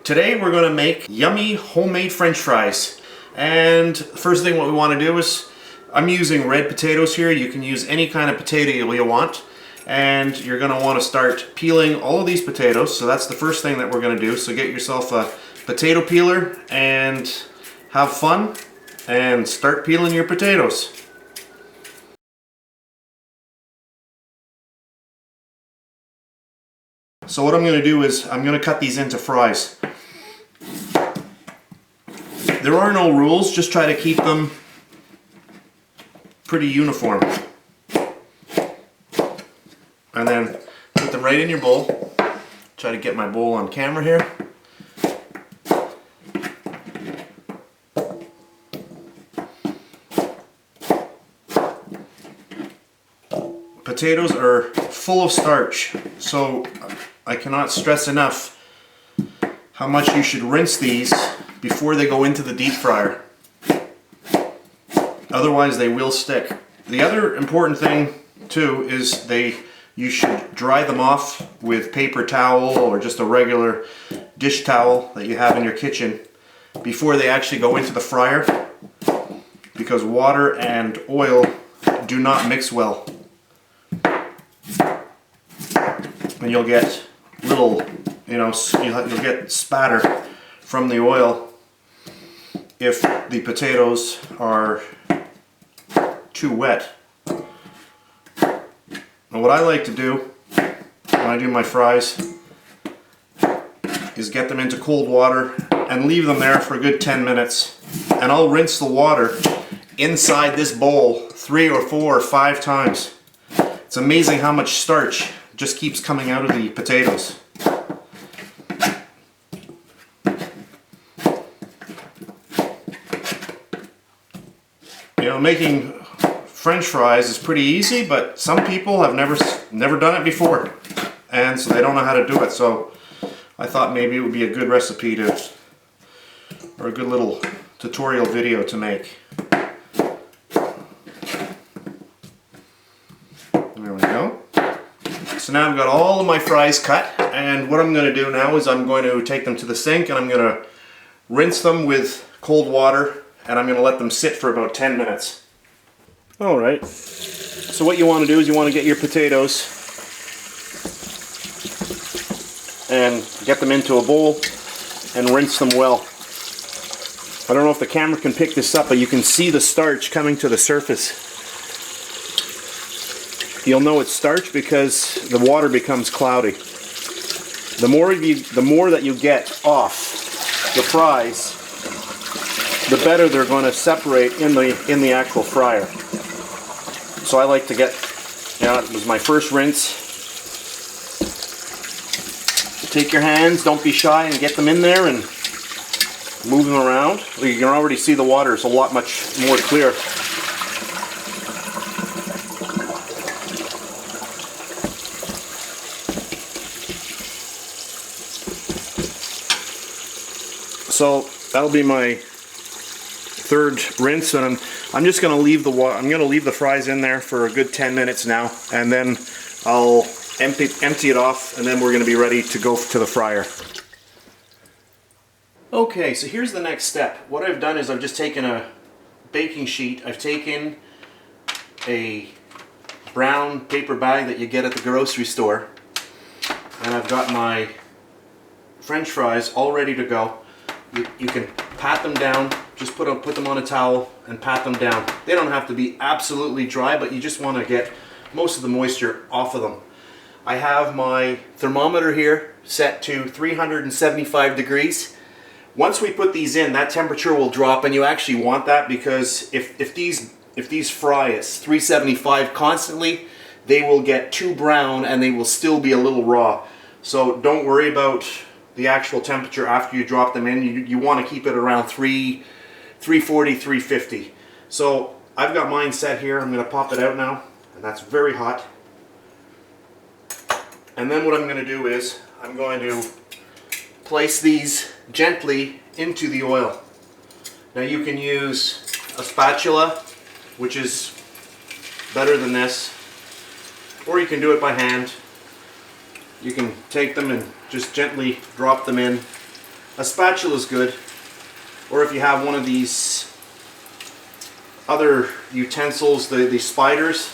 Today we're going to make yummy homemade French fries. And first thing what we want to do is, I'm using red potatoes here. You can use any kind of potato you want. And you're going to want to start peeling all of these potatoes. So that's the first thing that we're going to do. So get yourself a potato peeler and have fun and start peeling your potatoes. So what I'm going to do is I'm going to cut these into fries. There are no rules, just try to keep them pretty uniform. And then put them right in your bowl. Try to get my bowl on camera here. Potatoes are full of starch, so I cannot stress enough how much you should rinse these before they go into the deep fryer. Otherwise they will stick. The other important thing too is you should dry them off with paper towel or just a regular dish towel that you have in your kitchen before they actually go into the fryer, because water and oil do not mix well. And you'll get little, you'll get spatter from the oil if the potatoes are too wet. Now what I like to do when I do my fries is get them into cold water and leave them there for a good 10 minutes. And I'll rinse the water inside this bowl 3 or 4 or 5 times. It's amazing how much starch just keeps coming out of the potatoes. Making French fries is pretty easy, but some people have never done it before, and so they don't know how to do it. So I thought maybe it would be a good recipe or a good little tutorial video to make. There we go. So now I've got all of my fries cut, and what I'm going to do now is I'm going to take them to the sink and I'm going to rinse them with cold water, and I'm going to let them sit for about 10 minutes. Alright, so what you want to do is you want to get your potatoes and get them into a bowl and rinse them well. I don't know if the camera can pick this up, but you can see the starch coming to the surface. You'll know it's starch because the water becomes cloudy. The more that you get off the fries, the better they're going to separate in the actual fryer. So I like to get, it was my first rinse. Take your hands, don't be shy, and get them in there and move them around. You can already see the water is a lot much more clear. So that'll be my third rinse, and I'm just going to leave the fries in there for a good 10 minutes now, and then I'll empty it off, and then we're going to be ready to go to the fryer. Okay, so here's the next step. What I've done is I've just taken a baking sheet. I've taken a brown paper bag that you get at the grocery store, and I've got my French fries all ready to go. You can pat them down, just put them on a towel and pat them down. They don't have to be absolutely dry, but you just want to get most of the moisture off of them. I have my thermometer here set to 375 degrees. Once we put these in, that temperature will drop, and you actually want that because if these fry at 375 constantly, they will get too brown and they will still be a little raw. So don't worry about the actual temperature after you drop them in. You want to keep it around 340, 350. So I've got mine set here. I'm going to pop it out now, and that's very hot. And then what I'm going to do is I'm going to place these gently into the oil. Now you can use a spatula, which is better than this, or you can do it by hand. You can take them and just gently drop them in a spatula is good, or if you have one of these other utensils, the spiders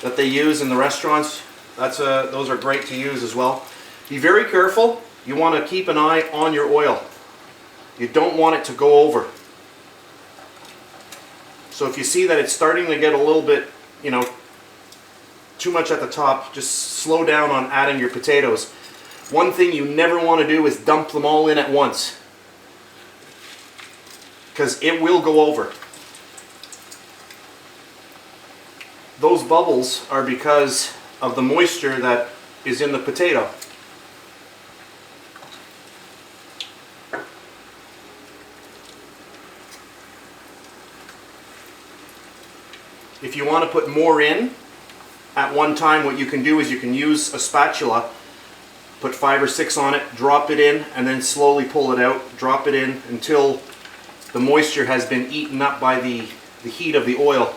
that they use in the restaurants, those are great to use as well. Be very careful. You want to keep an eye on your oil. You don't want it to go over. So if you see that it's starting to get a little bit, you know, too much at the top, just slow down on adding your potatoes. One thing you never want to do is dump them all in at once, because it will go over. Those bubbles are because of the moisture that is in the potato. If you want to put more in at one time, what you can do is you can use a spatula, put 5 or 6 on it, drop it in, and then slowly pull it out, drop it in until the moisture has been eaten up by the heat of the oil.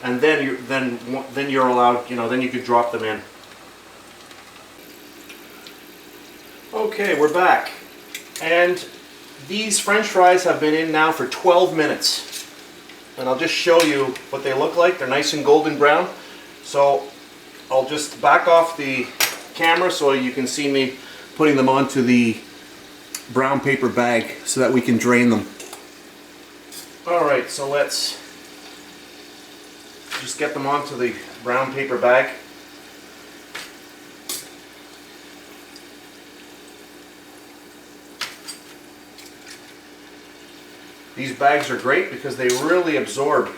And then you're allowed, you know, then you could drop them in. Okay, we're back. And these French fries have been in now for 12 minutes. And I'll just show you what they look like. They're nice and golden brown. So I'll just back off the camera so you can see me putting them onto the brown paper bag so that we can drain them. Alright, so let's just get them onto the brown paper bag. These bags are great because they really absorb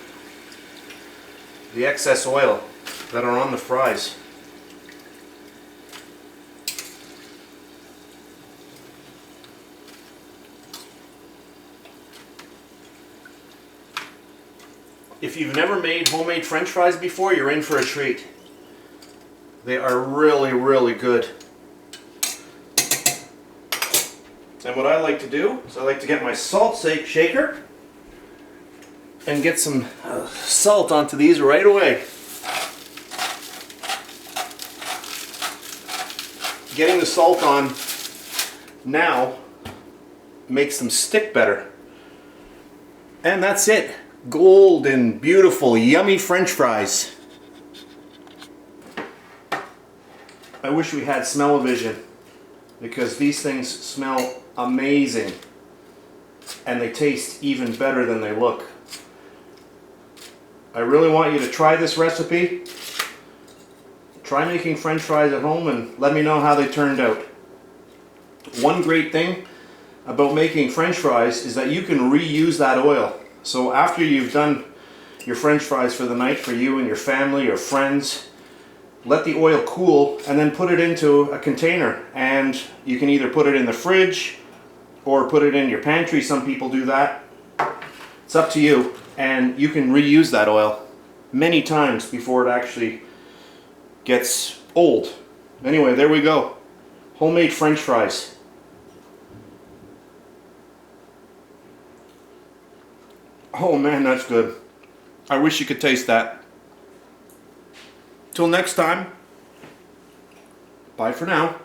the excess oil that are on the fries. If you've never made homemade French fries before, you're in for a treat. They are really, really good. And what I like to do is I like to get my salt shaker and get some salt onto these right away. Getting the salt on now makes them stick better. And that's it. Golden, beautiful, yummy French fries. I wish we had smell-o-vision, because these things smell amazing and they taste even better than they look. I really want you to try this recipe. Try making French fries at home and let me know how they turned out. One great thing about making French fries is that you can reuse that oil. So after you've done your French fries for the night for you and your family or friends, let the oil cool and then put it into a container, and you can either put it in the fridge or put it in your pantry. Some people do that. It's up to you, and you can reuse that oil many times before it actually gets old. Anyway, there we go. Homemade French fries. Oh man, that's good. I wish you could taste that. Till next time, bye for now.